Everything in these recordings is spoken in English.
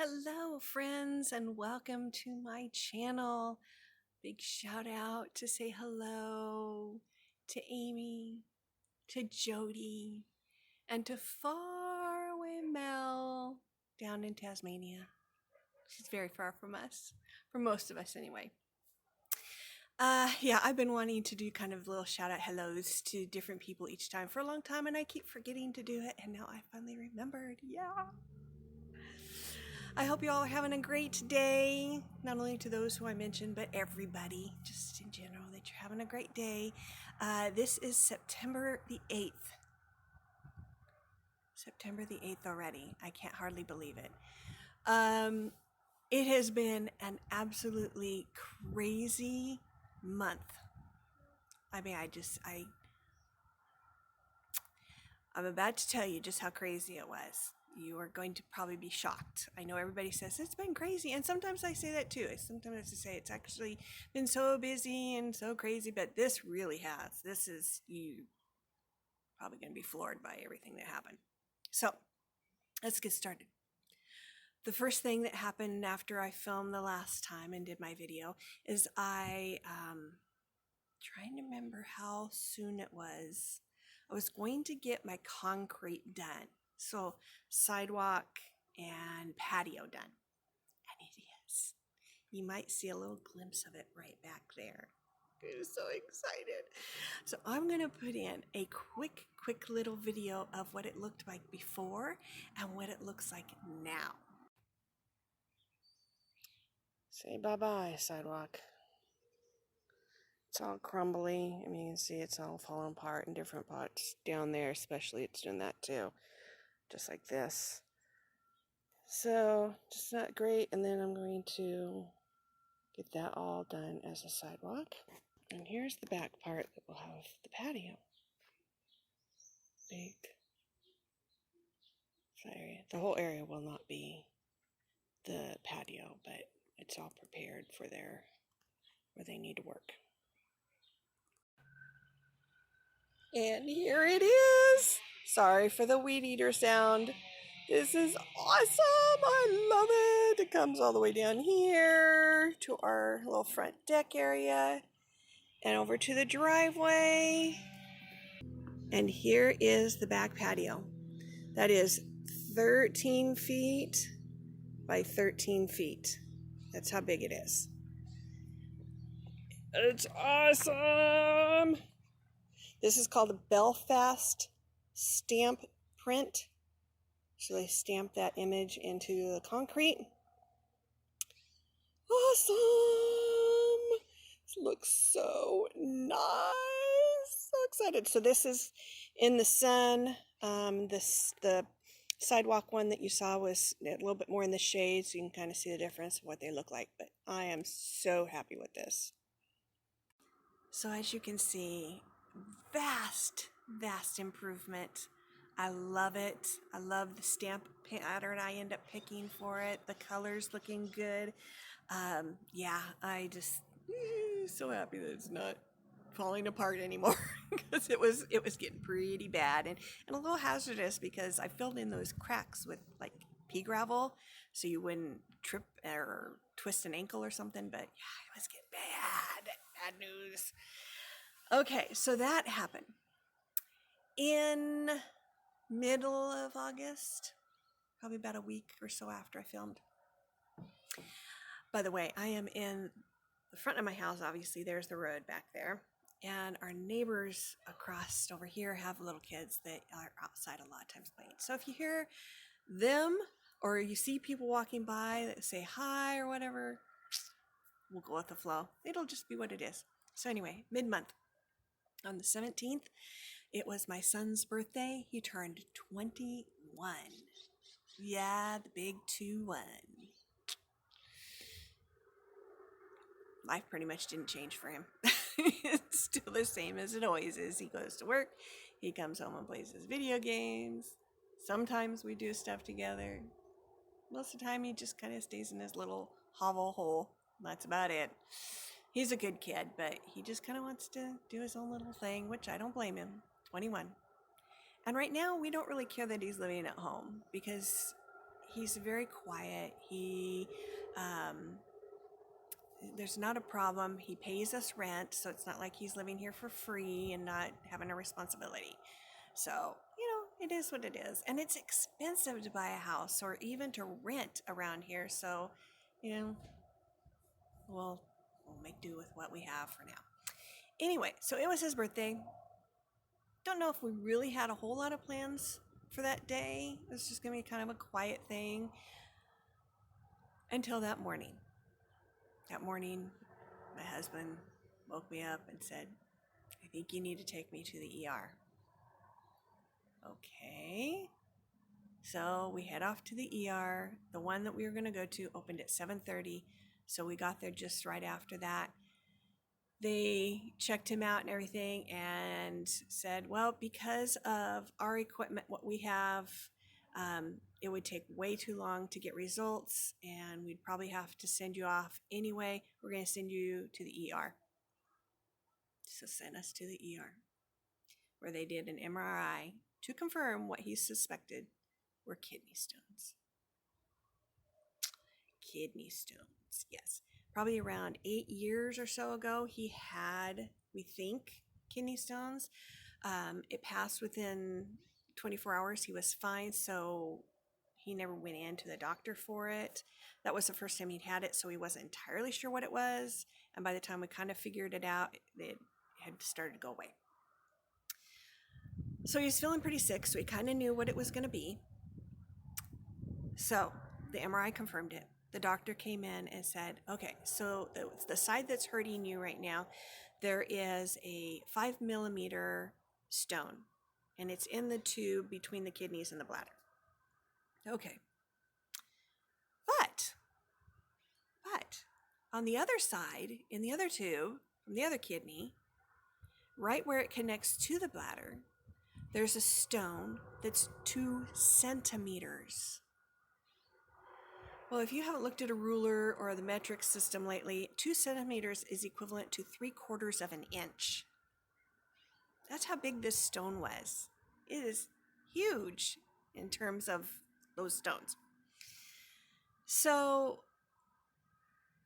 Hello friends and welcome to my channel. Big shout out to say hello to Amy, to Jody, and to faraway Mel down in Tasmania. She's very far from us, for most of us anyway. Yeah, I've been wanting to do kind of little shout out hellos to different people each time for a long time, and I keep forgetting to do it, and now I finally remembered. Yeah. I hope you all are having a great day, not only to those who I mentioned, but everybody, just in general, that you're having a great day. This is September the 8th. September the 8th already. I can't hardly believe it. It has been an absolutely crazy month. I mean, I'm about to tell you just how crazy it was. You are going to probably be shocked. I know everybody says it's been crazy, and sometimes I say that too. Sometimes I say it's actually been so busy and so crazy, but this really has. This is, you probably going to be floored by everything that happened. So let's get started. The first thing that happened after I filmed the last time and did my video is trying to remember how soon it was. I was going to get my concrete done. So sidewalk and patio done. And it is. You might see a little glimpse of it right back there. I'm so excited. So I'm going to put in a quick little video of what it looked like before and what it looks like now. Say bye-bye, sidewalk. It's all crumbly. I mean, you can see it's all falling apart in different parts. Down there especially, it's doing that too. Just like this. So, just not great. And then I'm going to get that all done as a sidewalk. And here's the back part that will have the patio. Big area. The whole area will not be the patio, but it's all prepared for where they need to work. And here it is. Sorry for the weed eater sound. This is awesome. I love it. It comes all the way down here to our little front deck area and over to the driveway. And here is the back patio. That is 13 feet by 13 feet. That's how big it is. It's awesome. This is called a Belfast stamp print. So they stamp that image into the concrete. Awesome! This looks so nice. So excited. So this is in the sun. The sidewalk one that you saw was a little bit more in the shade, so you can kind of see the difference of what they look like. But I am so happy with this. So as you can see, vast improvement. I love it. I love the stamp pattern I end up picking for it. The colors looking good. Yeah, I just so happy that it's not falling apart anymore because it was getting pretty bad and a little hazardous because I filled in those cracks with like pea gravel so you wouldn't trip or twist an ankle or something. But yeah, it was getting bad news. Okay, so that happened in middle of August, probably about a week or so after I filmed. By the way, I am in the front of my house. Obviously, there's the road back there. And our neighbors across over here have little kids that are outside a lot of times playing. So if you hear them or you see people walking by that say hi or whatever, we'll go with the flow. It'll just be what it is. So anyway, mid-month. On the 17th, it was my son's birthday. He turned 21. Yeah, the big 2-1. Life pretty much didn't change for him. It's still the same as it always is. He goes to work. He comes home and plays his video games. Sometimes we do stuff together. Most of the time he just kind of stays in his little hovel hole. That's about it. He's a good kid, but he just kind of wants to do his own little thing, which I don't blame him. 21. And right now, we don't really care that he's living at home because he's very quiet. There's not a problem. He pays us rent, so it's not like he's living here for free and not having a responsibility. So, it is what it is. And it's expensive to buy a house or even to rent around here. So, you know, we'll make do with what we have for now. Anyway, so it was his birthday. Don't know if we really had a whole lot of plans for that day. It was just going to be kind of a quiet thing until that morning. That morning, my husband woke me up and said, "I think you need to take me to the ER." Okay. So we head off to the ER. The one that we were going to go to opened at 7:30. So we got there just right after that. They checked him out and everything and said, well, because of our equipment, what we have, it would take way too long to get results and we'd probably have to send you off anyway. We're going to send you to the ER. So sent us to the ER where they did an MRI to confirm what he suspected were kidney stones. Kidney stones, yes. Probably around 8 years or so ago, he had, we think, kidney stones. It passed within 24 hours. He was fine, so he never went in to the doctor for it. That was the first time he'd had it, so he wasn't entirely sure what it was. And by the time we kind of figured it out, it had started to go away. So he was feeling pretty sick, so he kind of knew what it was going to be. So the MRI confirmed it. The doctor came in and said, okay, so the side that's hurting you right now, there is a 5 millimeter stone, and it's in the tube between the kidneys and the bladder. Okay. But on the other side, in the other tube, from the other kidney, right where it connects to the bladder, there's a stone that's 2 centimeters. Well, if you haven't looked at a ruler or the metric system lately, 2 centimeters is equivalent to 3/4 of an inch. That's how big this stone was. It is huge in terms of those stones. So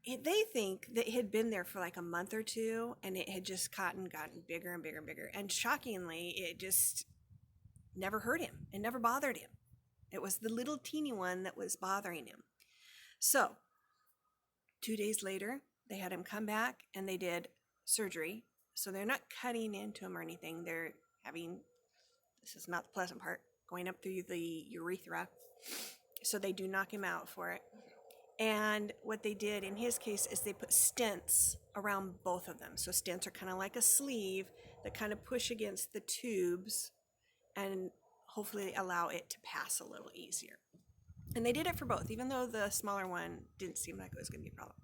they think that it had been there for like a month or two and it had just gotten bigger and bigger and bigger. And shockingly, it just never hurt him. It never bothered him. It was the little teeny one that was bothering him. So 2 days later, they had him come back and they did surgery. So they're not cutting into him or anything. They're having, this is not the pleasant part, going up through the urethra. So they do knock him out for it. And what they did in his case is they put stents around both of them. So stents are kind of like a sleeve that kind of push against the tubes and hopefully allow it to pass a little easier. And they did it for both, even though the smaller one didn't seem like it was going to be a problem.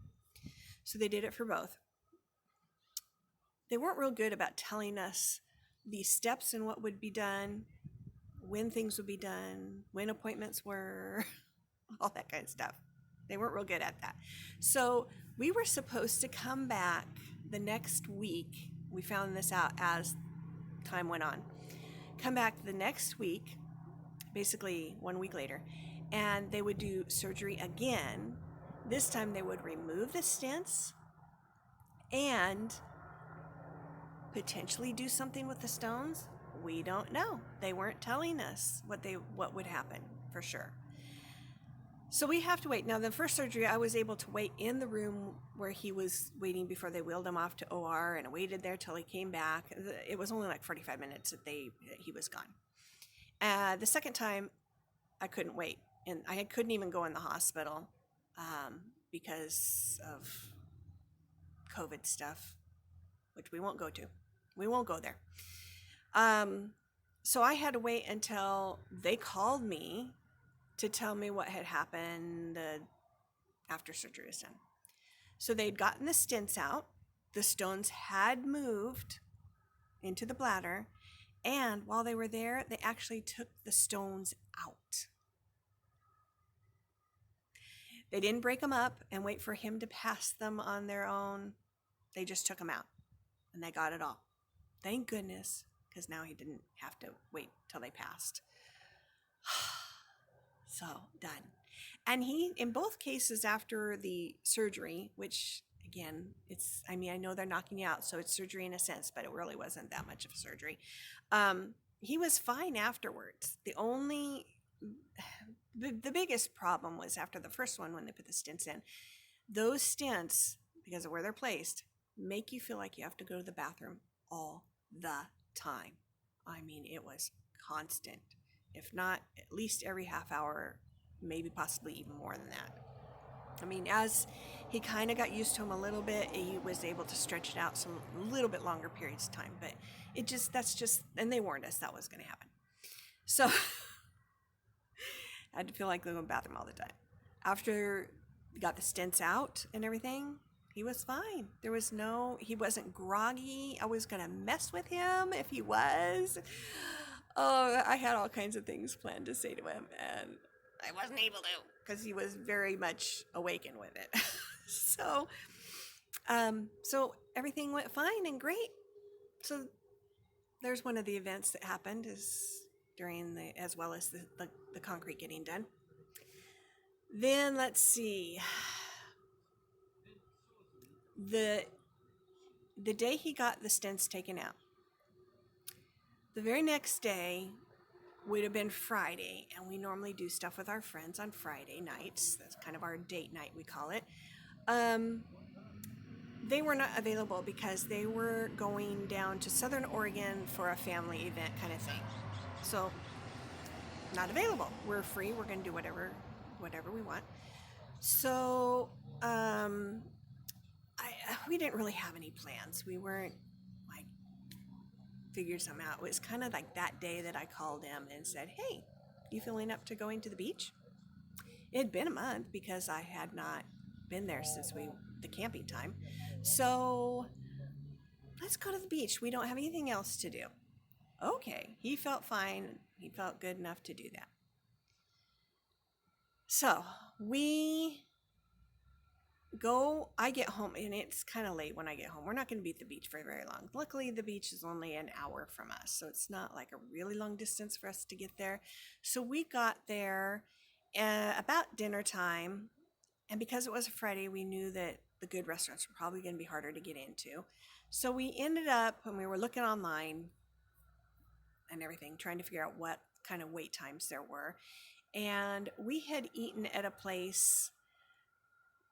So they did it for both. They weren't real good about telling us the steps and what would be done, when things would be done, when appointments were, all that kind of stuff. They weren't real good at that. So we were supposed to come back the next week. We found this out as time went on. Come back the next week, basically 1 week later, and they would do surgery again. This time they would remove the stents and potentially do something with the stones. We don't know. They weren't telling us what would happen for sure. So we have to wait. Now, the first surgery, I was able to wait in the room where he was waiting before they wheeled him off to OR, and I waited there till he came back. It was only like 45 minutes that he was gone. The second time, I couldn't wait, and I couldn't even go in the hospital because of COVID stuff, which we won't go to. We won't go there. So I had to wait until they called me to tell me what had happened after surgery was done. So they'd gotten the stents out. The stones had moved into the bladder. And while they were there, they actually took the stones out. They didn't break them up and wait for him to pass them on their own. They just took them out and they got it all. Thank goodness, because now he didn't have to wait till they passed. So, done. And he, in both cases after the surgery, which again, I mean, I know they're knocking you out, so it's surgery in a sense, but it really wasn't that much of a surgery. He was fine afterwards. The biggest problem was after the first one when they put the stents in. Those stents, because of where they're placed, make you feel like you have to go to the bathroom all the time. I mean, it was constant. If not, at least every half hour, maybe possibly even more than that. I mean, as he kind of got used to them a little bit, he was able to stretch it out some little bit longer periods of time. But and they warned us that was going to happen. So I had to feel like going to the bathroom all the time. After we got the stents out and everything, he was fine. He wasn't groggy. I was going to mess with him if he was. Oh, I had all kinds of things planned to say to him, and I wasn't able to because he was very much awakened with it. So everything went fine and great. So there's one of the events that happened is as well as the concrete getting done. Then let's see. The day he got the stents taken out, the very next day would have been Friday, and we normally do stuff with our friends on Friday nights. That's kind of our date night, we call it. They were not available because they were going down to Southern Oregon for a family event kind of thing. So, not available. We're free. We're going to do whatever we want. So, we didn't really have any plans. We weren't like figured something out. It was kind of like that day that I called him and said, "Hey, you feeling up to going to the beach?" It had been a month because I had not been there since the camping time. So let's go to the beach. We don't have anything else to do. Okay. He felt fine. He felt good enough to do that. So I get home, and it's kind of late when I get home. We're not going to be at the beach for very long. Luckily, the beach is only an hour from us, so it's not like a really long distance for us to get there. So we got there about dinner time, and because it was a Friday, we knew that the good restaurants were probably going to be harder to get into. So we ended up, when we were looking online and everything, trying to figure out what kind of wait times there were. And we had eaten at a place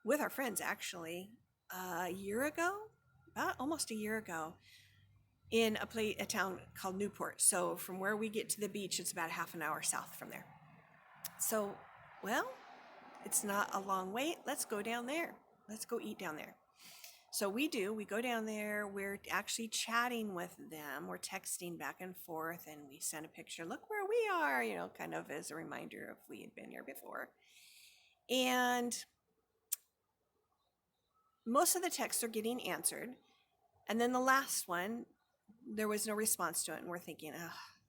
with our friends, actually, almost a year ago, in a town called Newport. So from where we get to the beach, it's about half an hour south from there. So, well, it's not a long wait. Let's go down there. Let's go eat down there. So we go down there. We're actually chatting with them. We're texting back and forth, and we send a picture. Look where we are, kind of as a reminder if we had been here before. And most of the texts are getting answered. And then the last one, there was no response to it. And we're thinking,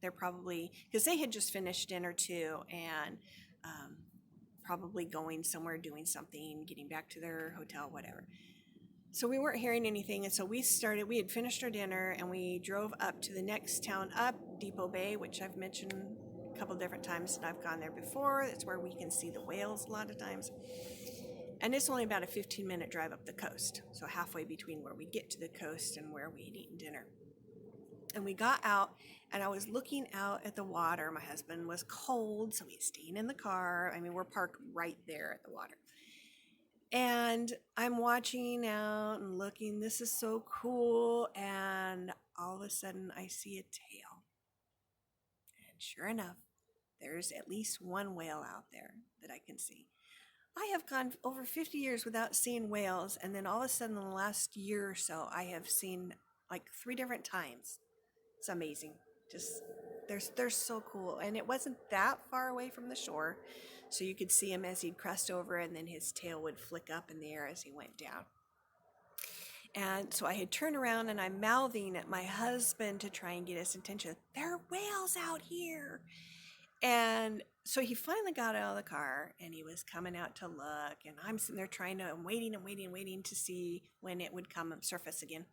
they're probably, because they had just finished dinner too, and probably going somewhere, doing something, getting back to their hotel, whatever. So we weren't hearing anything. And so we had finished our dinner, and we drove up to the next town up, Depot Bay, which I've mentioned a couple different times, and I've gone there before. It's where we can see the whales a lot of times. And it's only about a 15-minute drive up the coast. So halfway between where we get to the coast and where we had eaten dinner. And we got out, and I was looking out at the water. My husband was cold, so he's staying in the car. I mean, we're parked right there at the water. And I'm watching out and looking. This is so cool. And all of a sudden, I see a tail. And sure enough, there's at least one whale out there that I can see. I have gone over 50 years without seeing whales, and then all of a sudden in the last year or so, I have seen like 3 different times. It's amazing. Just they're so cool, and it wasn't that far away from the shore, so you could see him as he'd crest over, and then his tail would flick up in the air as he went down. And so I had turned around, and I'm mouthing at my husband to try and get his attention. There are whales out here. And so he finally got out of the car, and he was coming out to look, and I'm sitting there I'm waiting to see when it would come and surface again.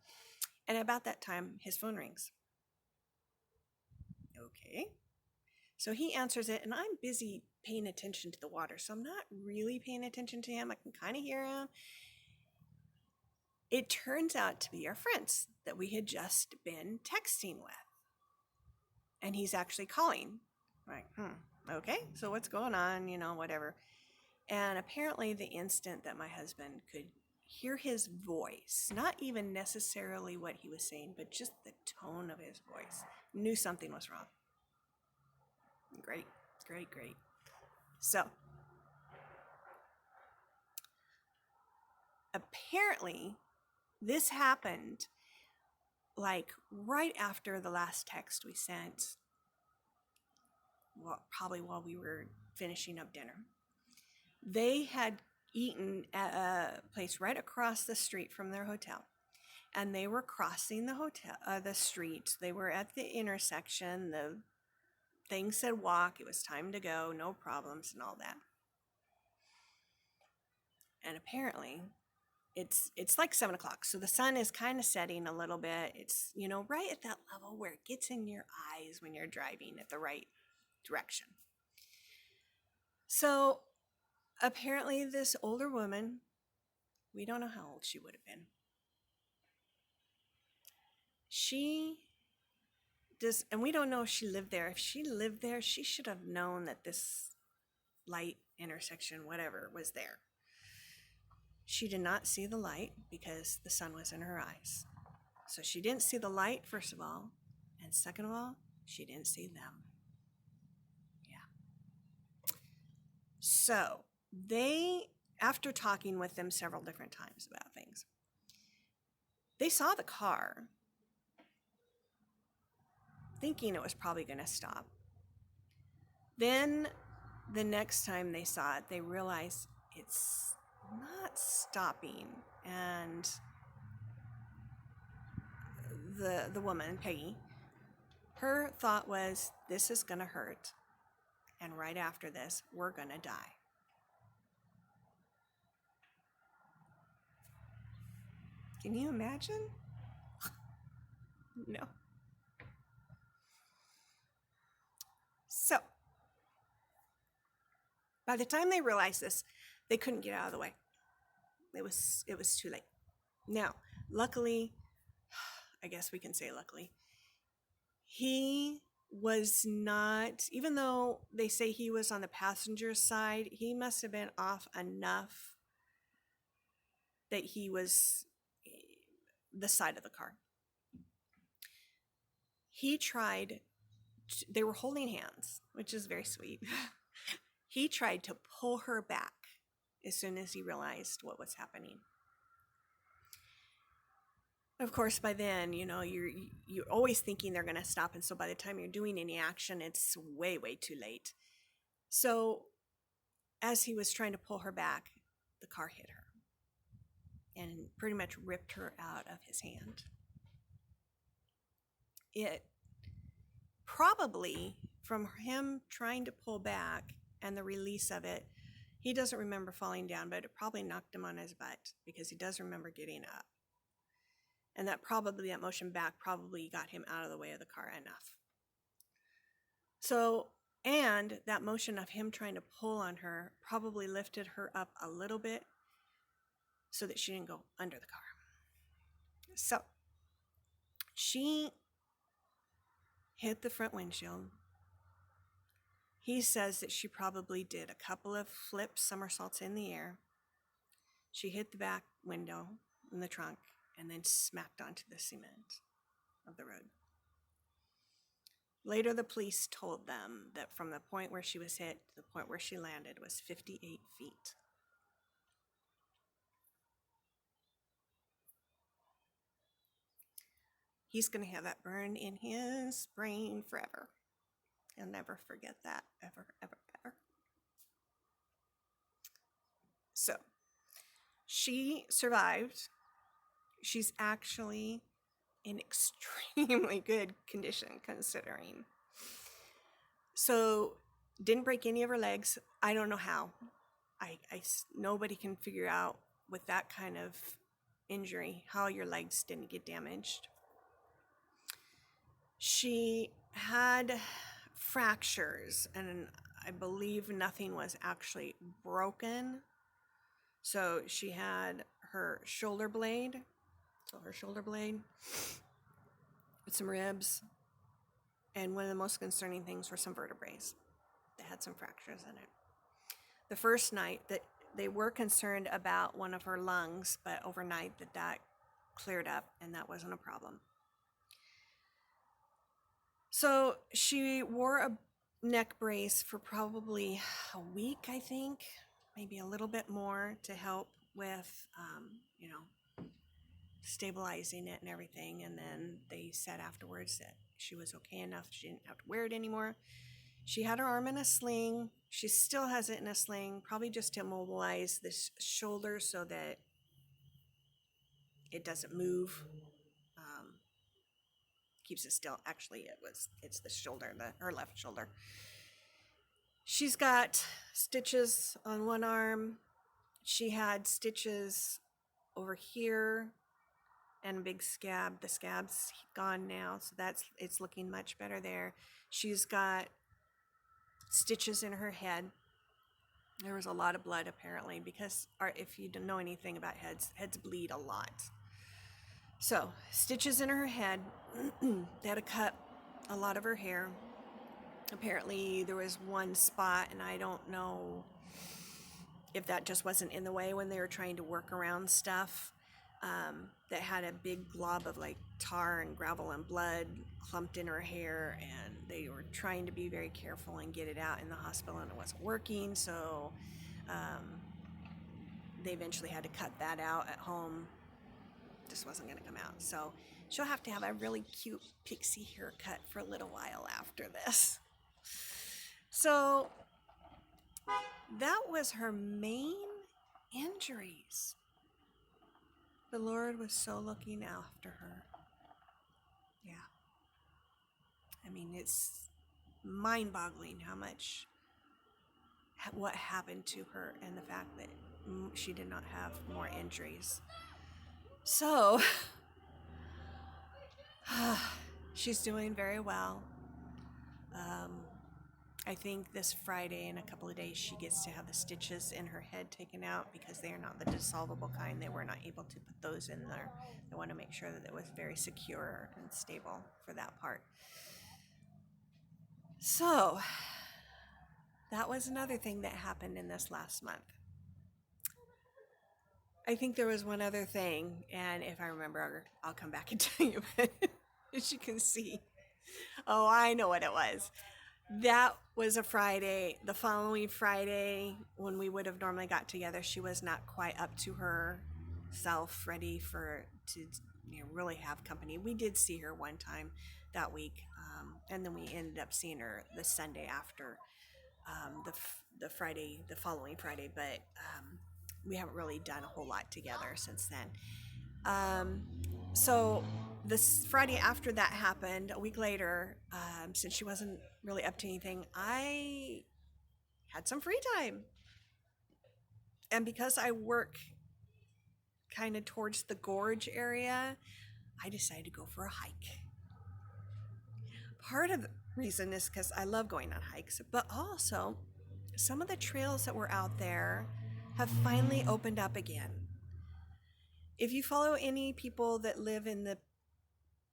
And about that time, his phone rings. Okay. So he answers it, and I'm busy paying attention to the water, so I'm not really paying attention to him. I can kind of hear him. It turns out to be our friends that we had just been texting with. And he's actually calling. Like, okay, so what's going on? Whatever. And apparently the instant that my husband could hear his voice, not even necessarily what he was saying, but just the tone of his voice, knew something was wrong. Great. So, apparently, this happened like right after the last text we sent, well, probably while we were finishing up dinner. They had eaten at a place right across the street from their hotel, and they were crossing the street. They were at the intersection. The thing said walk. It was time to go, no problems and all that. And apparently it's like 7 o'clock, so the sun is kind of setting a little bit. It's right at that level where it gets in your eyes when you're driving at the right direction. So apparently this older woman, we don't know how old she would have been, she does, and we don't know if she lived there. If she lived there, she should have known that this light intersection, whatever, was there. She did not see the light because the sun was in her eyes. So she didn't see the light, first of all, and second of all, she didn't see them. Yeah. So they, after talking with them several different times about things, they saw the car, thinking it was probably going to stop. Then the next time they saw it, they realized it's not stopping. And the woman, Peggy, her thought was, this is going to hurt. And right after this, we're going to die. Can you imagine? No. So, by the time they realized this, they couldn't get out of the way. It was too late. Now, luckily, I guess we can say luckily, he was not, even though they say he was on the passenger side, he must have been off enough that he was the side of the car. He tried, they were holding hands, which is very sweet. He tried to pull her back as soon as he realized what was happening. Of course, by then, you're always thinking they're going to stop, and so by the time you're doing any action, it's way, way too late. So, as he was trying to pull her back, the car hit her and pretty much ripped her out of his hand. It probably, from him trying to pull back and the release of it, he doesn't remember falling down, but it probably knocked him on his butt because he does remember getting up. And that motion back probably got him out of the way of the car enough. So, and that motion of him trying to pull on her probably lifted her up a little bit so that she didn't go under the car. So, she hit the front windshield. He says that she probably did a couple of flips, somersaults in the air. She hit the back window in the trunk and then smacked onto the cement of the road. Later, the police told them that from the point where she was hit to the point where she landed was 58 feet. He's going to have that burned in his brain forever. He'll never forget that, ever, ever, ever. So, she survived. She's actually in extremely good condition, considering. So, didn't break any of her legs. I don't know how. Nobody can figure out with that kind of injury how your legs didn't get damaged. She had, fractures, and I believe nothing was actually broken. So she had her shoulder blade, with some ribs, and one of the most concerning things were some vertebrae that had some fractures in it. The first night that they were concerned about one of her lungs, but overnight that cleared up and that wasn't a problem. So she wore a neck brace for probably a week, I think, maybe a little bit more, to help with, stabilizing it and everything. And then they said afterwards that she was okay enough, she didn't have to wear it anymore. She had her arm in a sling. She still has it in a sling, probably just to immobilize this shoulder so that it doesn't move. Keeps it still. Actually, it's the shoulder, her left shoulder. She's got stitches on one arm. She had stitches over here and a big scab. The scab's gone now, so it's looking much better there. She's got stitches in her head. There was a lot of blood apparently, because if you don't know anything about heads bleed a lot. So stitches in her head. They had to cut a lot of her hair. Apparently there was one spot, and I don't know if that just wasn't in the way when they were trying to work around stuff, that had a big glob of like tar and gravel and blood clumped in her hair, and they were trying to be very careful and get it out in the hospital, and it wasn't working. So they eventually had to cut that out at home. Just wasn't going to come out. So she'll have to have a really cute pixie haircut for a little while after this. So that was her main injuries. The Lord was so looking after her. Yeah. I mean, it's mind-boggling what happened to her, and the fact that she did not have more injuries. So she's doing very well. I think this Friday, in a couple of days, she gets to have the stitches in her head taken out, because they are not the dissolvable kind. They were not able to put those in there. They want to make sure that it was very secure and stable for that part. So that was another thing that happened in this last month. I think there was one other thing, and if I remember, I'll come back and tell you. But as you can see, oh, I know what it was. That was a Friday. The following Friday, when we would have normally got together, she was not quite up to herself, ready to really have company. We did see her one time that week, and then we ended up seeing her the Sunday after, the following Friday. But we haven't really done a whole lot together since then. So this Friday after that happened, a week later, since she wasn't really up to anything, I had some free time. And because I work kind of towards the gorge area, I decided to go for a hike. Part of the reason is because I love going on hikes, but also some of the trails that were out there have finally opened up again. If you follow any people that live in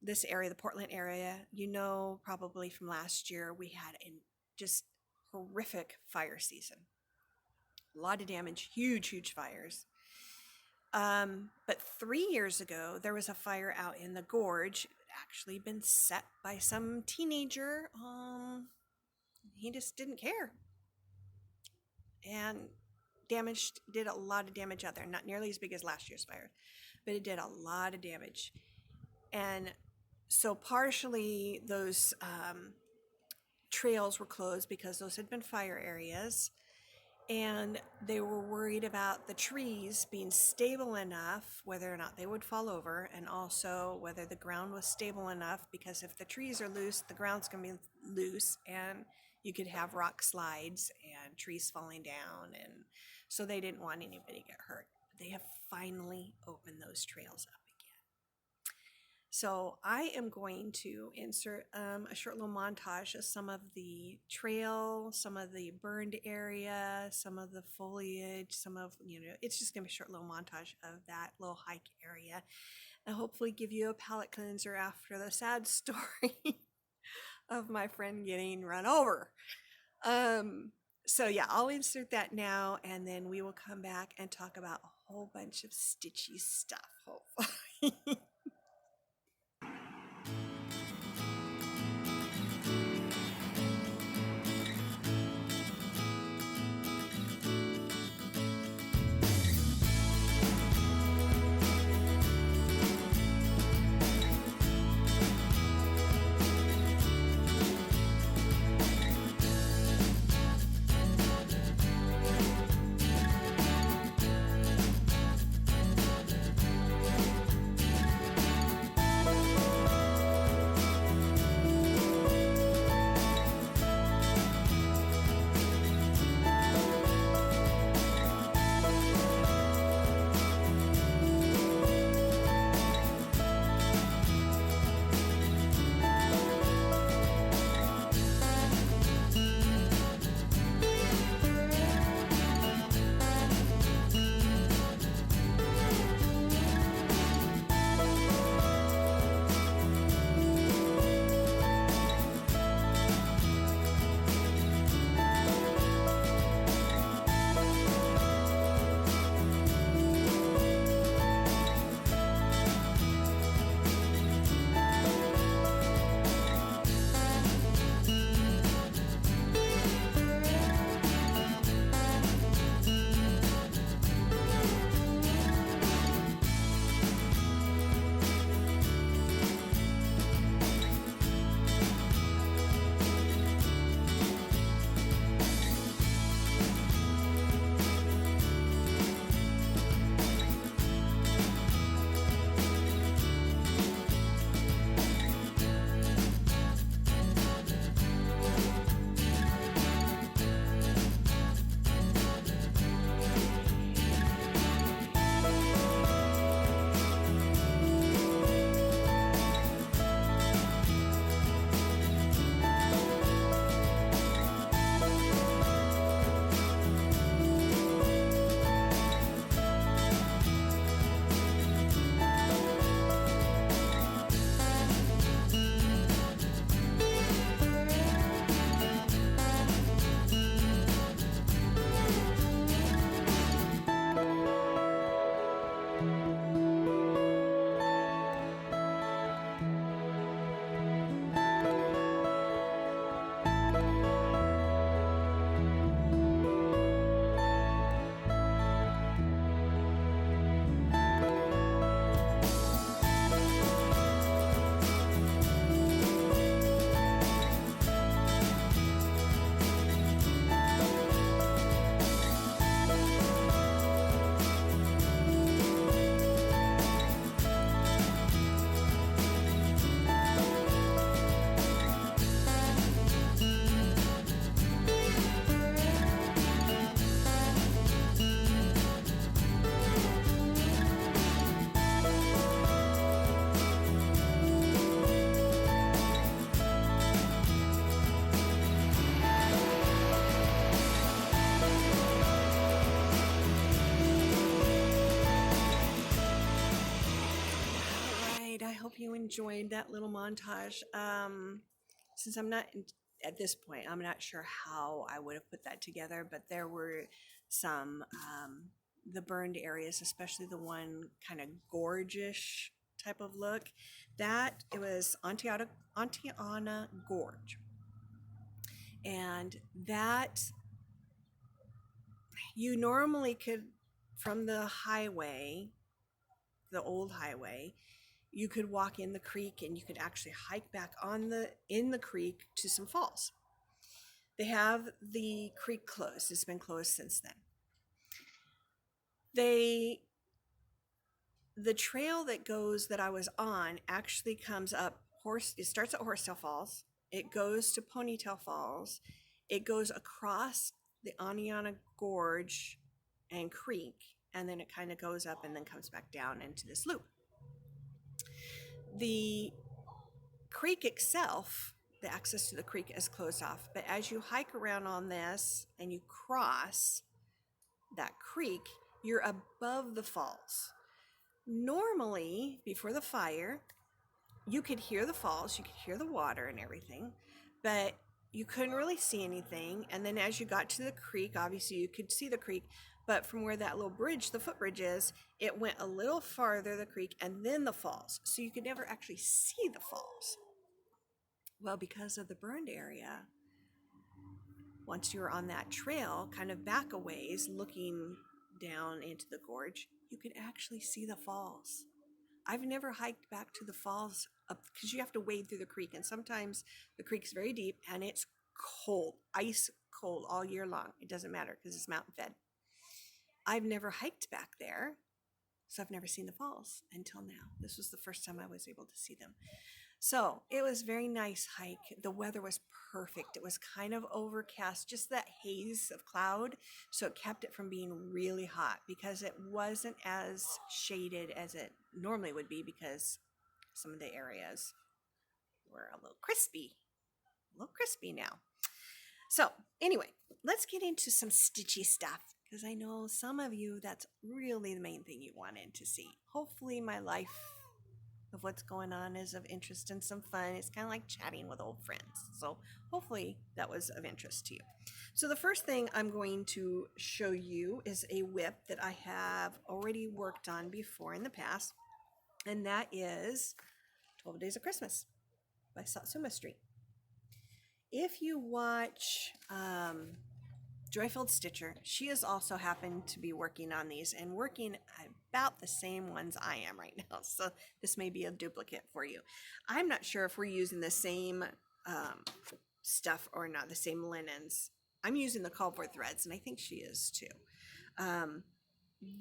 this area, the Portland area, you know probably from last year we had a just horrific fire season. A lot of damage, huge fires. But 3 years ago, there was a fire out in the gorge. It had actually been set by some teenager. He just didn't care. And did a lot of damage out there. Not nearly as big as last year's fire, but it did a lot of damage. And so partially those trails were closed because those had been fire areas, and they were worried about the trees being stable enough, whether or not they would fall over, and also whether the ground was stable enough, because if the trees are loose, the ground's going to be loose, and you could have rock slides and trees falling down, and so they didn't want anybody to get hurt. They have finally opened those trails up again. So I am going to insert a short little montage of some of the trail, some of the burned area, some of the foliage, some of, it's just going to be a short little montage of that little hike area, and hopefully give you a palate cleanser after the sad story of my friend getting run over. So yeah, I'll insert that now, and then we will come back and talk about a whole bunch of stitchy stuff, hopefully. I hope you enjoyed that little montage. Since I'm not at this point, I'm not sure how I would have put that together, but there were some the burned areas, especially the one kind of gorgish type of look. That it was Antiana Gorge, and that you normally could from the highway, the old highway, you could walk in the creek and you could actually hike back in the creek to some falls. They have the creek closed. It's been closed since then. The trail that I was on actually comes up it starts at Horsetail Falls. It goes to Ponytail Falls. It goes across the Aniana Gorge and Creek, and then it kind of goes up and then comes back down into this loop. The creek itself, the access to the creek is closed off, but as you hike around on this and you cross that creek, you're above the falls. Normally, before the fire, you could hear the falls, you could hear the water and everything, but you couldn't really see anything. And then as you got to the creek, obviously you could see the creek, but from where that little bridge, the footbridge is, it went a little farther, the creek, and then the falls. So you could never actually see the falls. Well, because of the burned area, once you were on that trail, kind of back a ways, looking down into the gorge, you could actually see the falls. I've never hiked back to the falls up because you have to wade through the creek, and sometimes the creek's very deep and it's cold, ice cold all year long. It doesn't matter because it's mountain fed. I've never hiked back there, so I've never seen the falls until now. This was the first time I was able to see them. So it was a very nice hike. The weather was perfect. It was kind of overcast, just that haze of cloud. So it kept it from being really hot because it wasn't as shaded as it normally would be because some of the areas were a little crispy now. So anyway, let's get into some stitchy stuff because I know some of you, that's really the main thing you wanted to see. Hopefully my life of what's going on is of interest and some fun. It's kind of like chatting with old friends. So hopefully that was of interest to you. So the first thing I'm going to show you is a whip that I have already worked on before in the past. And that is 12 Days of Christmas by Satsuma Street. If you watch Joyfilled Stitcher, she has also happened to be working on these and working about the same ones I am right now. So this may be a duplicate for you. I'm not sure if we're using the same stuff or not, the same linens. I'm using the called for threads, and I think she is too.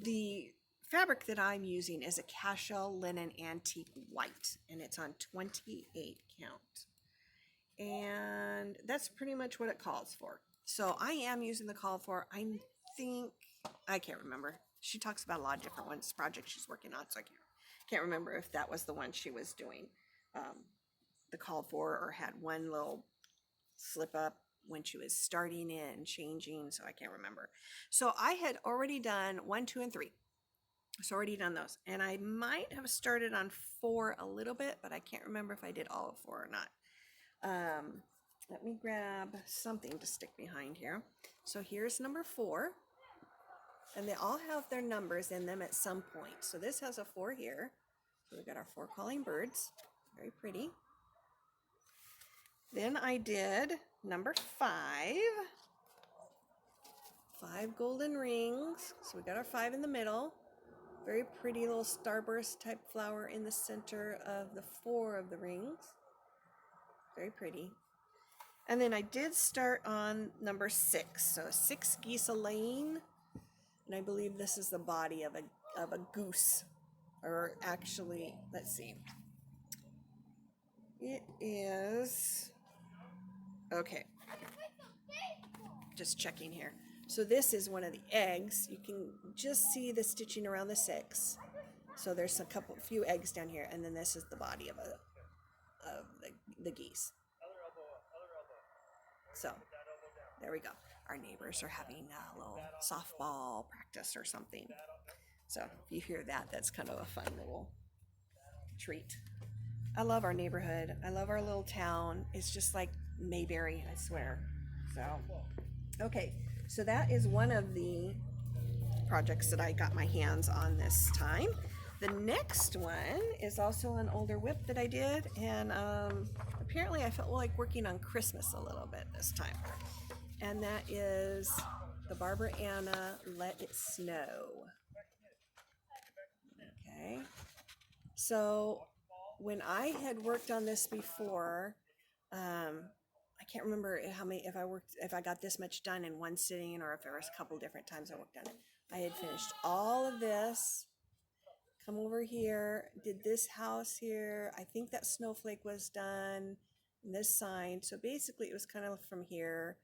The fabric that I'm using is a cashel linen antique white, and it's on 28 count. And that's pretty much what it calls for. So I am using the call for, I can't remember. She talks about a lot of different ones, projects she's working on, so I can't remember if that was the one she was doing the call for, or had one little slip up when she was starting it and changing, so I can't remember. So I had already done 1, 2, and 3. So already done those, and I might have started on 4 a little bit, but I can't remember if I did all of 4 or not. Let me grab something to stick behind here. So here's number 4, and they all have their numbers in them at some point. So this has a 4 here. So we've got our 4 calling birds, very pretty. Then I did number 5, 5 golden rings. So we got our 5 in the middle, very pretty little starburst type flower in the center of the 4 of the rings, very pretty. And then I did start on number 6, so 6 geese a-laying, and I believe this is the body of a goose, or actually, let's see, it is, okay, just checking here. So this is one of the eggs. You can just see the stitching around the 6. So there's a few eggs down here, and then this is the body of the geese. So there we go. Our neighbors are having a little softball practice or something. So if you hear that, that's kind of a fun little treat. I love our neighborhood. I love our little town. It's just like Mayberry, I swear. So, okay. So that is one of the projects that I got my hands on this time. The next one is also an older whip that I did, and apparently I felt like working on Christmas a little bit this time. And that is the Barbara Anna Let It Snow. Okay. So when I had worked on this before, I can't remember if I got this much done in one sitting or if there was a couple different times I worked on it. I had finished all of this, come over here, did this house here. I think that snowflake was done, and this sign. So basically it was kind of from here,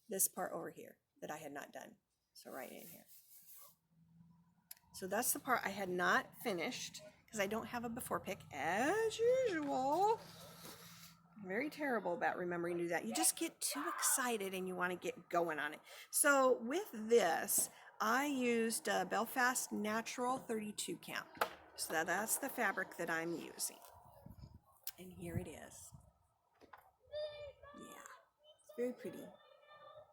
this part over here that I had not done. So right in here. So that's the part I had not finished because I don't have a before pick as usual. I'm very terrible about remembering to do that. You just get too excited and you want to get going on it. So with this, I used Belfast Natural 32 count. So that's the fabric that I'm using. And here it is. Yeah, it's very pretty.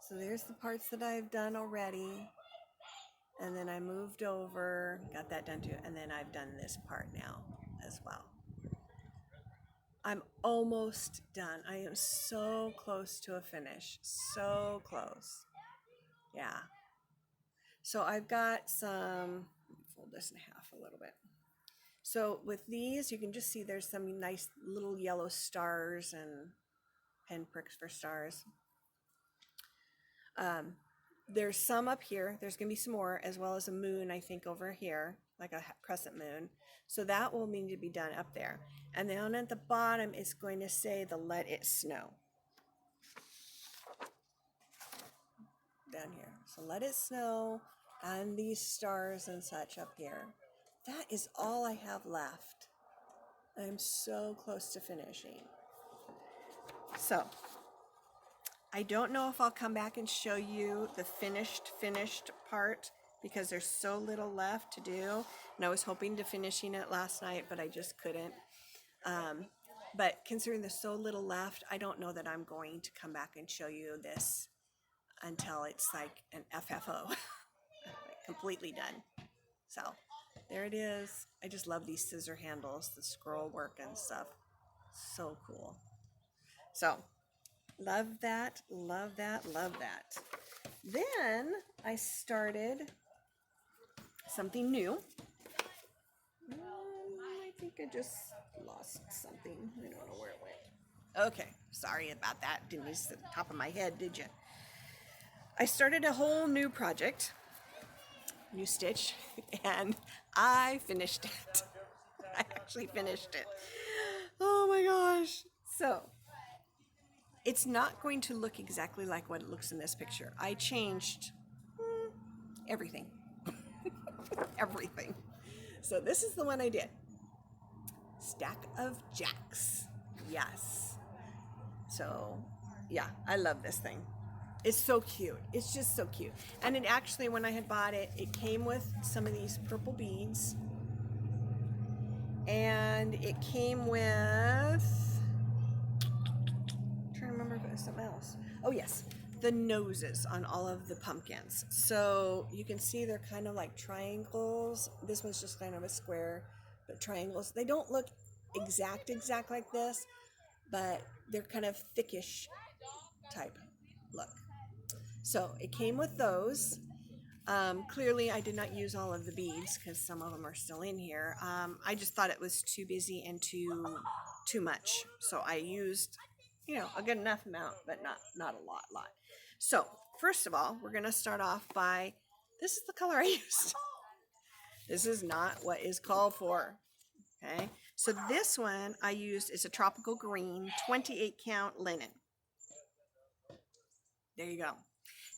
So there's the parts that I've done already. And then I moved over, got that done too. And then I've done this part now as well. I'm almost done. I am so close to a finish. So close. Yeah. So I've got some, let me fold this in half a little bit. So with these, you can just see there's some nice little yellow stars and pinpricks for stars. There's some up here. There's going to be some more, as well as a moon, I think, over here, like a crescent moon. So that will need to be done up there. And then at the bottom, it's going to say the Let It Snow. Down here. So Let It Snow and these stars and such up here. That is all I have left. I'm so close to finishing. So I don't know if I'll come back and show you the finished part because there's so little left to do. And I was hoping to finishing it last night, but I just couldn't. But considering there's so little left, I don't know that I'm going to come back and show you this until it's like an FFO, completely done. So there it is. I just love these scissor handles, the scroll work and stuff. So cool. So love that, love that, love that. Then I started something new. I think I just lost something. I don't know where it went. Okay, sorry about that. Didn't use the top of my head, did you? I started a whole new project, new stitch, and I finished it. I actually finished it. Oh my gosh. So it's not going to look exactly like what it looks in this picture. I changed everything. Everything. So this is the one I did. Stack of Jacks. Yes. So yeah, I love this thing. It's so cute. It's just so cute. And it actually, when I had bought it, it came with some of these purple beads. And it came with, I'm trying to remember if it was something else. Oh yes, the noses on all of the pumpkins. So you can see they're kind of like triangles. This one's just kind of a square, but triangles. They don't look exact like this, but they're kind of thickish type look. So it came with those. Clearly I did not use all of the beads because some of them are still in here. I just thought it was too busy and too much. So I used, a good enough amount, but not a lot. So first of all, we're going to start off by, this is the color I used. This is not what is called for. Okay. So this one I used is a tropical green 28 count linen. There you go.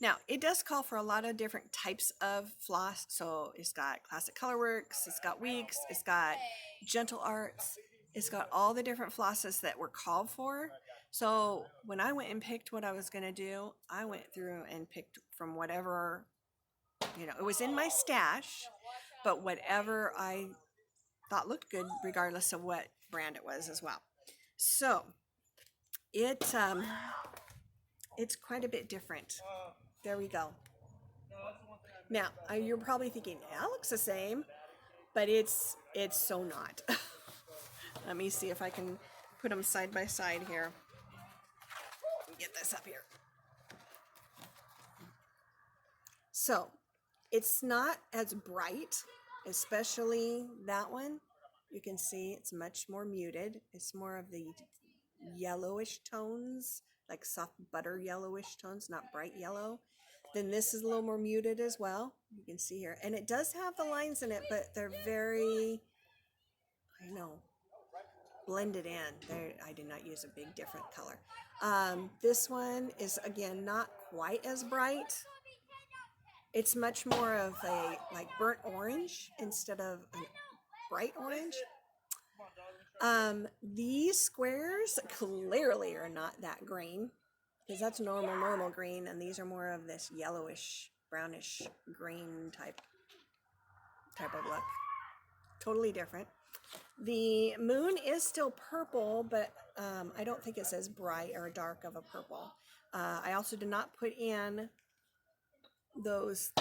Now, it does call for a lot of different types of floss. So it's got Classic Colorworks, it's got Weeks, it's got Gentle Arts, it's got all the different flosses that were called for. So when I went and picked what I was going to do, I went through and picked from whatever, it was in my stash, but whatever I thought looked good, regardless of what brand it was as well. So it's quite a bit different. There we go. Now, you're probably thinking, that looks the same, but it's so not. Let me see if I can put them side by side here. Get this up here. So, it's not as bright, especially that one. You can see it's much more muted. It's more of the yellowish tones, like soft butter yellowish tones, not bright yellow. Then this is a little more muted as well. You can see here. And it does have the lines in it, but they're very, blended in. I did not use a big different color. This one is, again, not quite as bright. It's much more of a like burnt orange instead of a bright orange. These squares clearly are not that green, because that's normal green, and these are more of this yellowish, brownish green type of look. Totally different. The moon is still purple, but I don't think it's as bright or dark of a purple. I also did not put in those,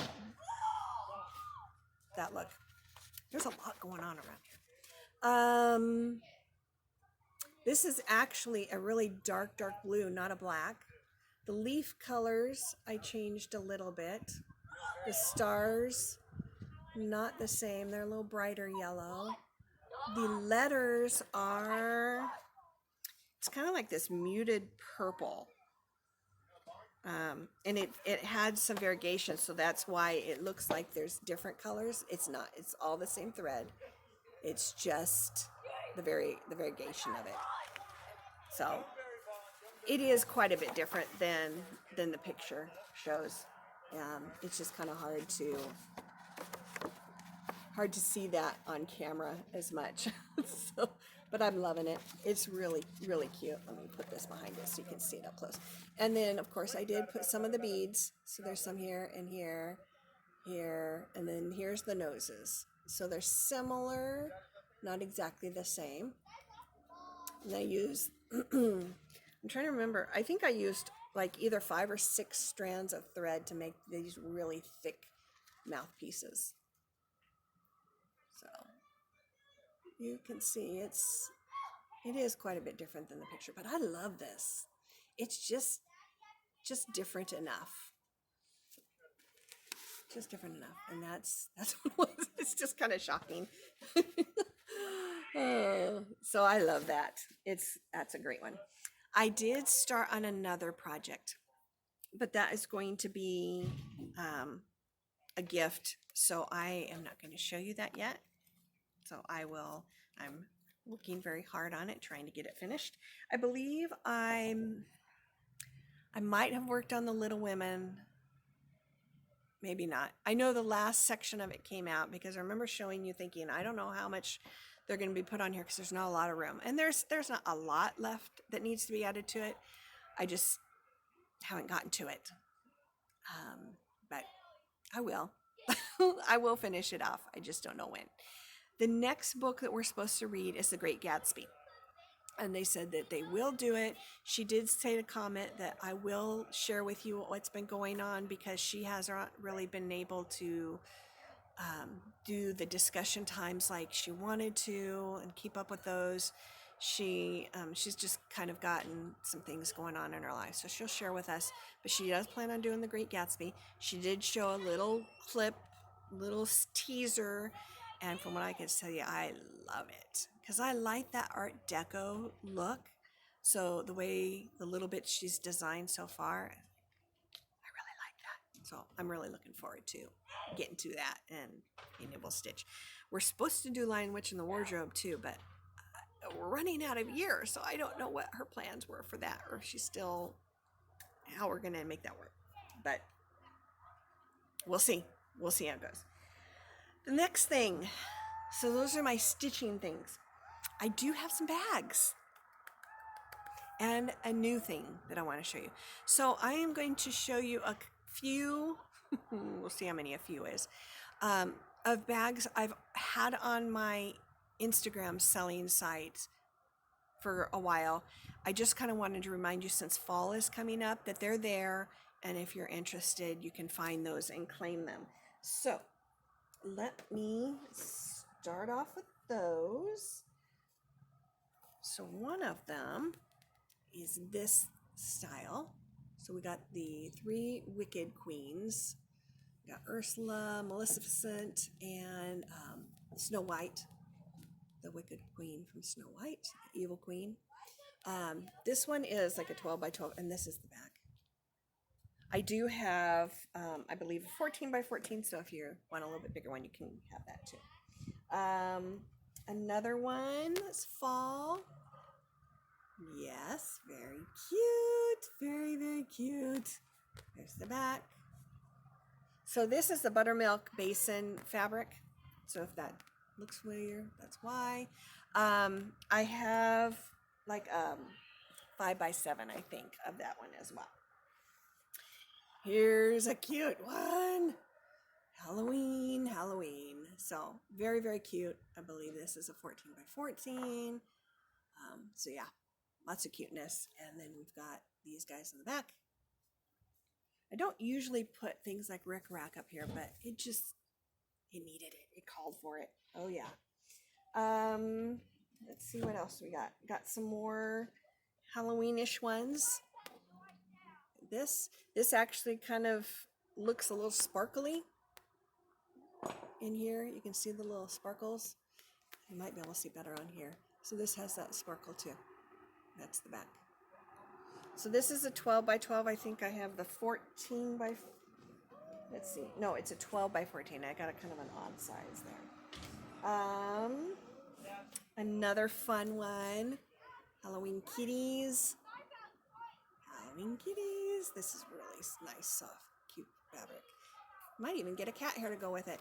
that look. There's a lot going on around here. This is actually a really dark blue, not a black. The leaf colors I changed a little bit. The stars, not the same. They're a little brighter yellow. The letters are, it's kind of like this muted purple. And it had some variation, so that's why it looks like there's different colors. It's not. It's all the same thread. It's just the variegation of it. So it is quite a bit different than the picture shows. It's just kind of hard to see that on camera as much. So, but I'm loving it. It's really cute. Let me put this behind it so you can see it up close. And then of course I did put some of the beads. So there's some here and here, and then here's the noses. So they're similar, not exactly the same. And I use, I'm trying to remember, I think I used like either 5 or 6 strands of thread to make these really thick mouthpieces. So you can see it is quite a bit different than the picture, but I love this. It's just different enough. Just different enough. And that's what it was. It's just kind of shocking. So I love that. That's a great one. I did start on another project, but that is going to be a gift. So I am not going to show you that yet. So I'm working very hard on it, trying to get it finished. I believe I might have worked on the Little Women. Maybe not. I know the last section of it came out because I remember showing you thinking, I don't know how much they're going to be put on here because there's not a lot of room. And there's not a lot left that needs to be added to it. I just haven't gotten to it. But I will. I will finish it off. I just don't know when. The next book that we're supposed to read is The Great Gatsby. And they said that they will do it. She did say in a comment that I will share with you what's been going on, because she hasn't really been able to do the discussion times like she wanted to and keep up with those. She's just kind of gotten some things going on in her life, so she'll share with us. But she does plan on doing The Great Gatsby. She did show a little clip, little teaser, and from what I can tell you, I love it because I like that Art Deco look. So the way the little bit she's designed so far, I really like that. So I'm really looking forward to getting to that and being able to stitch. We're supposed to do Lion Witch in the Wardrobe too, but we're running out of years, so I don't know what her plans were for that, or if she's still, how we're gonna make that work. But we'll see. We'll see how it goes. The next thing, so those are my stitching things. I do have some bags and a new thing that I want to show you. So I am going to show you a few, we'll see how many a few is, of bags I've had on my Instagram selling site for a while. I just kind of wanted to remind you, since fall is coming up, that they're there, and if you're interested, you can find those and claim them. So let me start off with those. So one of them is this style. So we got the 3 Wicked Queens. We got Ursula, Maleficent, and Snow White, the Wicked Queen from Snow White, Evil Queen. This one is like a 12 by 12, and this is the back. I do have, I believe, a 14 by 14, so if you want a little bit bigger one, you can have that too. Another one is fall. Yes, very cute. Very, very cute. There's the back. So this is the buttermilk basin fabric. So if that looks familiar, that's why. I have like 5x7, I think, of that one as well. Here's a cute one. Halloween, Halloween. So very, very cute. I believe this is a 14x14. So yeah, lots of cuteness. And then we've got these guys in the back. I don't usually put things like Rick Rack up here, but it needed it. It called for it. Oh yeah. Let's see what else we got. Got some more Halloweenish ones. This actually kind of looks a little sparkly in here. You can see the little sparkles. You might be able to see better on here. So this has that sparkle too. That's the back. So this is a 12x12. I think I have the 14 by, let's see. No, it's a 12x14. I got a kind of an odd size there. Another fun one. Halloween kitties. Halloween kitties. This is really nice, soft, cute fabric. Might even get a cat hair to go with it.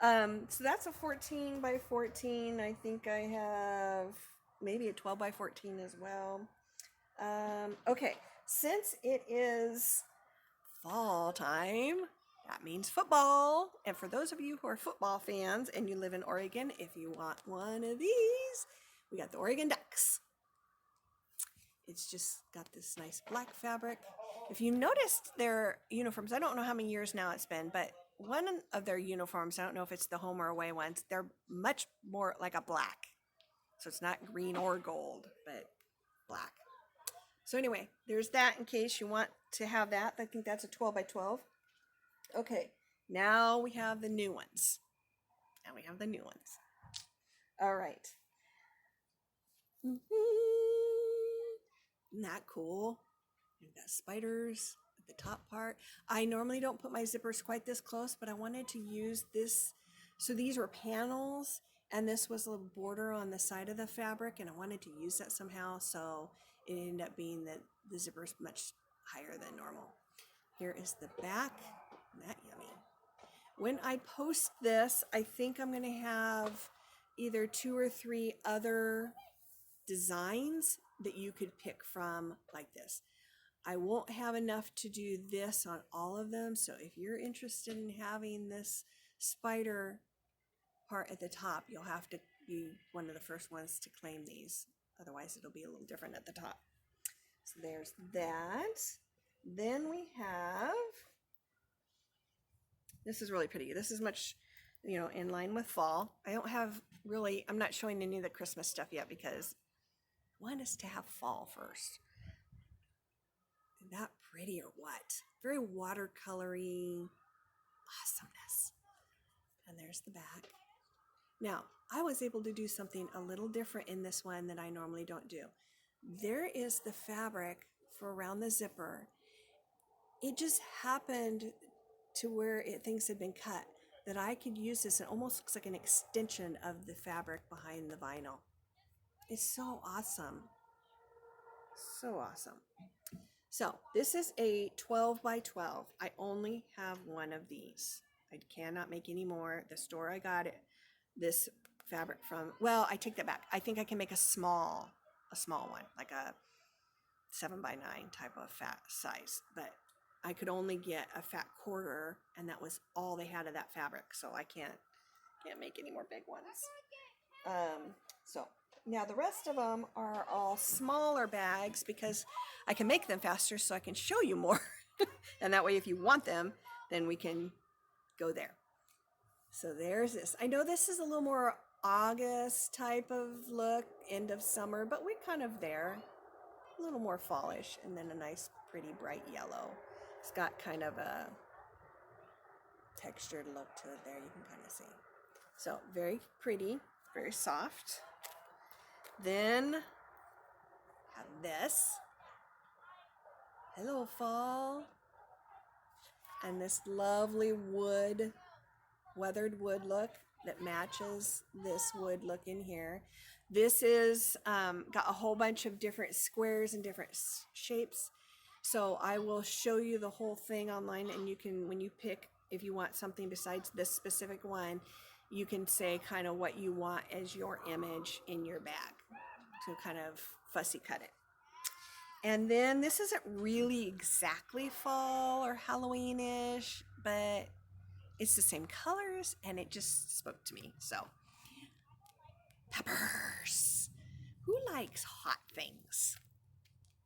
So that's a 14x14. I think I have maybe a 12x14 as well. Okay, since it is fall time, that means football. And for those of you who are football fans and you live in Oregon, if you want one of these, we got the Oregon Ducks. It's just got this nice black fabric. If you noticed their uniforms, I don't know how many years now it's been, but one of their uniforms, I don't know if it's the home or away ones, they're much more like a black. So it's not green or gold, but black. So anyway, there's that in case you want to have that. I think that's a 12x12. Okay, now we have the new ones. All right. Isn't that cool? You've got spiders at the top part. I normally don't put my zippers quite this close, but I wanted to use this. So these were panels, and this was a little border on the side of the fabric, and I wanted to use that somehow, so it ended up being that the zipper's much higher than normal. Here is the back. Isn't that yummy? When I post this, I think I'm going to have either 2 or 3 other designs that you could pick from like this. I won't have enough to do this on all of them, so if you're interested in having this spider part at the top, you'll have to be one of the first ones to claim these. Otherwise, it'll be a little different at the top. So there's that. Then we have, this is really pretty. This is much, in line with fall. I don't have really, I'm not showing any of the Christmas stuff yet because I want us to have fall first. Isn't that pretty or what? Very watercolory awesomeness. And there's the back. Now, I was able to do something a little different in this one that I normally don't do. There is the fabric for around the zipper. It just happened to where things had been cut that I could use this. It almost looks like an extension of the fabric behind the vinyl. It's so awesome. So awesome. So this is a 12x12. I only have one of these. I cannot make any more. The store I got this fabric from, well, I take that back. I think I can make a small one, like a 7x9 type of fat size, but I could only get a fat quarter, and that was all they had of that fabric. So I can't make any more big ones. So now the rest of them are all smaller bags because I can make them faster so I can show you more. And that way, if you want them, then we can go there. So there's this. I know this is a little more August type of look, end of summer, but we're kind of there. A little more fallish, and then a nice, pretty bright yellow. It's got kind of a textured look to it there. You can kind of see. So very pretty, very soft. Then have this. Hello, fall. And this lovely wood, weathered wood look that matches this wood look in here. This is got a whole bunch of different squares and different shapes. So I will show you the whole thing online, and you can, when you pick, if you want something besides this specific one, you can say kind of what you want as your image in your bag to kind of fussy cut it. And then this isn't really exactly fall or Halloween-ish, but it's the same colors and it just spoke to me. So, peppers. Who likes hot things?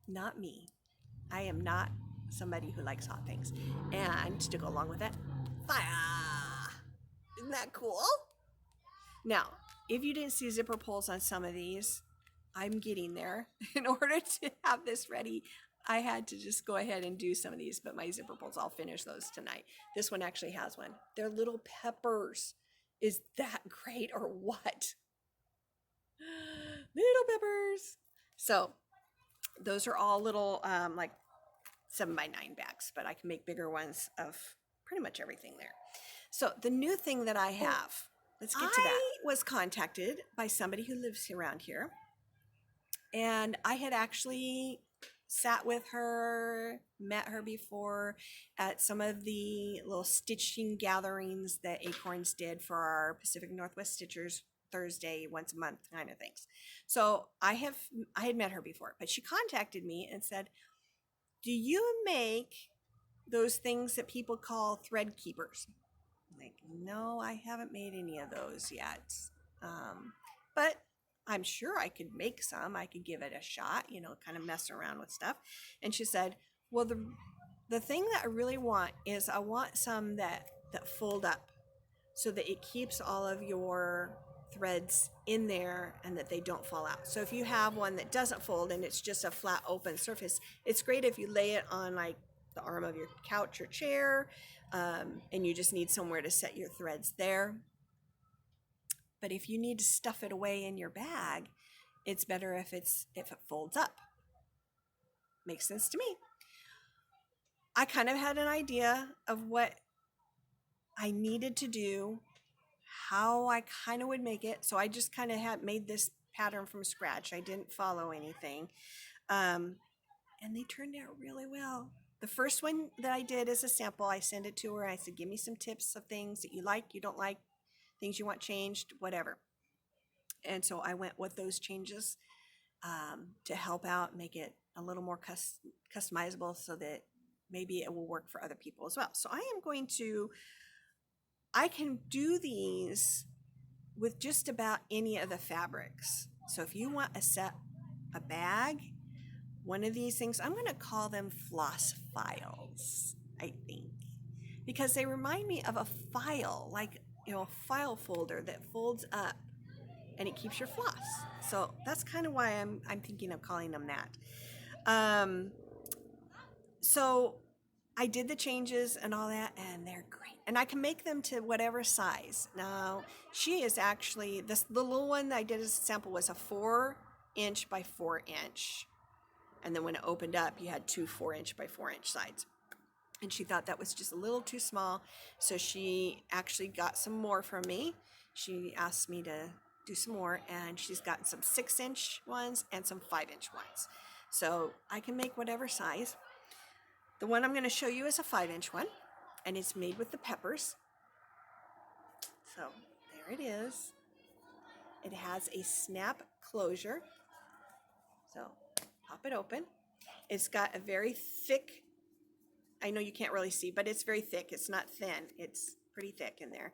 Not me. I am not somebody who likes hot things. And to go along with it, fire. Isn't that cool? Now, if you didn't see zipper pulls on some of these, I'm getting there. In order to have this ready, I had to just go ahead and do some of these, but my zipper pulls, I'll finish those tonight. This one actually has one. They're little peppers. Is that great or what? Little peppers. So those are all little like 7x9 bags, but I can make bigger ones of pretty much everything there. So the new thing that I have, let's get to that. I was contacted by somebody who lives around here, and I had actually sat with her, met her before at some of the little stitching gatherings that Acorns did for our Pacific Northwest Stitchers Thursday once a month kind of things. So I had met her before, but she contacted me and said, do you make those things that people call thread keepers? I'm like, no, I haven't made any of those yet. But I'm sure I could make some. I could give it a shot, you know, kind of mess around with stuff. And she said, well, the thing that I really want is I want some that fold up so that it keeps all of your threads in there and that they don't fall out. So if you have one that doesn't fold and it's just a flat open surface, it's great if you lay it on like the arm of your couch or chair, and you just need somewhere to set your threads there. But if you need to stuff it away in your bag, it's better if it folds up. Makes sense to me. I kind of had an idea of what I needed to do, how I kind of would make it. So I just kind of had made this pattern from scratch. I didn't follow anything. And they turned out really well. The first one that I did as a sample, I sent it to her. I said, give me some tips of things that you like, you don't like, things you want changed, whatever. And so I went with those changes to help out, make it a little more customizable so that maybe it will work for other people as well. So I can do these with just about any of the fabrics. So if you want a bag, one of these things, I'm going to call them floss files, I think, because they remind me of a file, like, you know, a file folder that folds up and it keeps your floss. So that's kind of why I'm thinking of calling them that. So I did the changes and all that, and they're great. And I can make them to whatever size. Now, she is actually, the little one that I did as a sample was a 4" by 4". And then when it opened up, you had two 4" by 4" sides. And she thought that was just a little too small. So she actually got some more from me. She asked me to do some more, and she's got some 6" ones and some 5" ones. So I can make whatever size. The one I'm going to show you is a 5" one, and it's made with the peppers. So there it is. It has a snap closure. So pop it open. It's got a very thick, I know you can't really see, but it's very thick. It's not thin. It's pretty thick in there.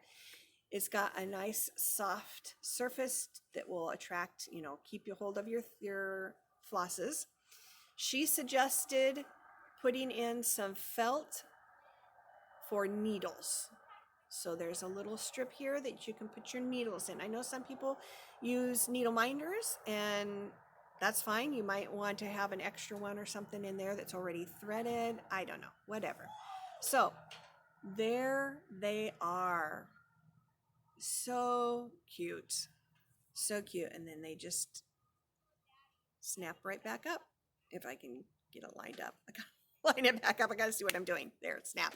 It's got a nice soft surface that will attract, you know, keep you hold of your flosses. She suggested putting in some felt for needles. So there's a little strip here that you can put your needles in. I know some people use needle minders, and that's fine. You might want to have an extra one or something in there that's already threaded. I don't know, whatever. So there they are. So cute. So cute. And then they just snap right back up. If I can get it lined up. I gotta line it back up. I gotta see what I'm doing. There, snap.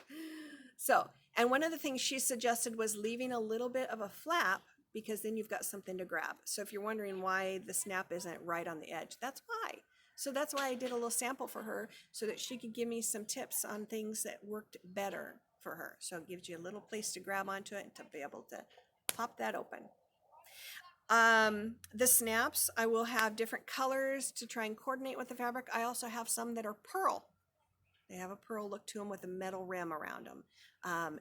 So, and one of the things she suggested was leaving a little bit of a flap, because then you've got something to grab. So if you're wondering why the snap isn't right on the edge, that's why. So that's why I did a little sample for her so that she could give me some tips on things that worked better for her. So it gives you a little place to grab onto it and to be able to pop that open. The snaps, I will have different colors to try and coordinate with the fabric. I also have some that are pearl. They have a pearl look to them with a metal rim around them.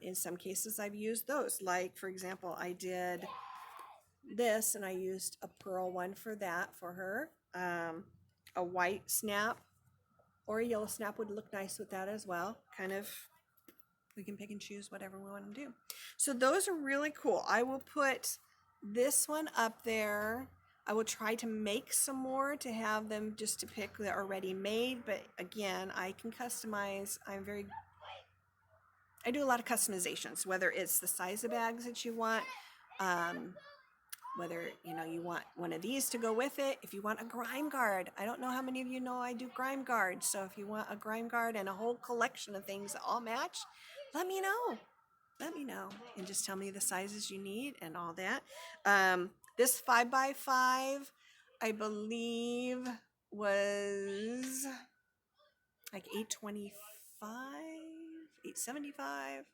In some cases I've used those. Like for example, I did this and I used a pearl one for that for her. A white snap or a yellow snap would look nice with that as well. Kind of, we can pick and choose whatever we want to do. So those are really cool. I will put this one up there. I will try to make some more to have them just to pick that already made, but again, I can customize. I do a lot of customizations, whether it's the size of bags that you want, whether you want one of these to go with it. If you want a grime guard, I don't know how many of you know I do grime guards. So if you want a grime guard and a whole collection of things that all match, let me know. Let me know and just tell me the sizes you need and all that. This 5x5, I believe, was like $8.25, $8.75.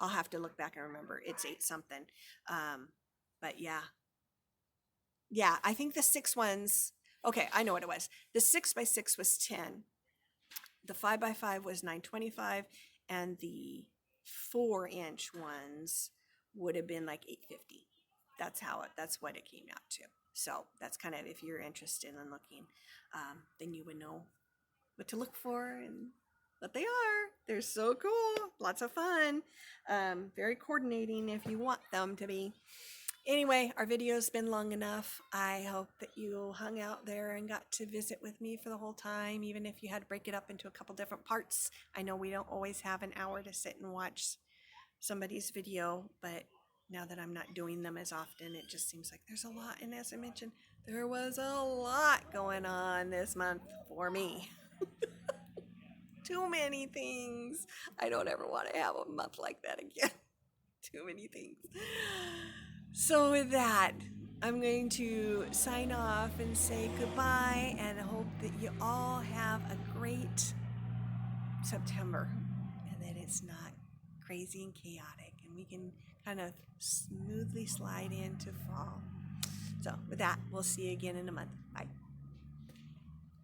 I'll have to look back and remember. It's 8 something. But yeah, I think the 6 ones. Okay, I know what it was. The 6x6 was 10. The 5x5 was $9.25, and the 4-inch ones would have been like $8.50. That's what it came out to. So that's kind of, if you're interested in looking, then you would know what to look for and what they are. They're so cool. Lots of fun. Very coordinating if you want them to be. Anyway, our video's been long enough. I hope that you hung out there and got to visit with me for the whole time, even if you had to break it up into a couple different parts. I know we don't always have an hour to sit and watch somebody's video, but now that I'm not doing them as often, it just seems like there's a lot. And as I mentioned, there was a lot going on this month for me. Too many things. I don't ever want to have a month like that again. Too many things. So with that, I'm going to sign off and say goodbye and hope that you all have a great September and that it's not crazy and chaotic and we can kind of smoothly slide into fall. So with that, we'll see you again in a month.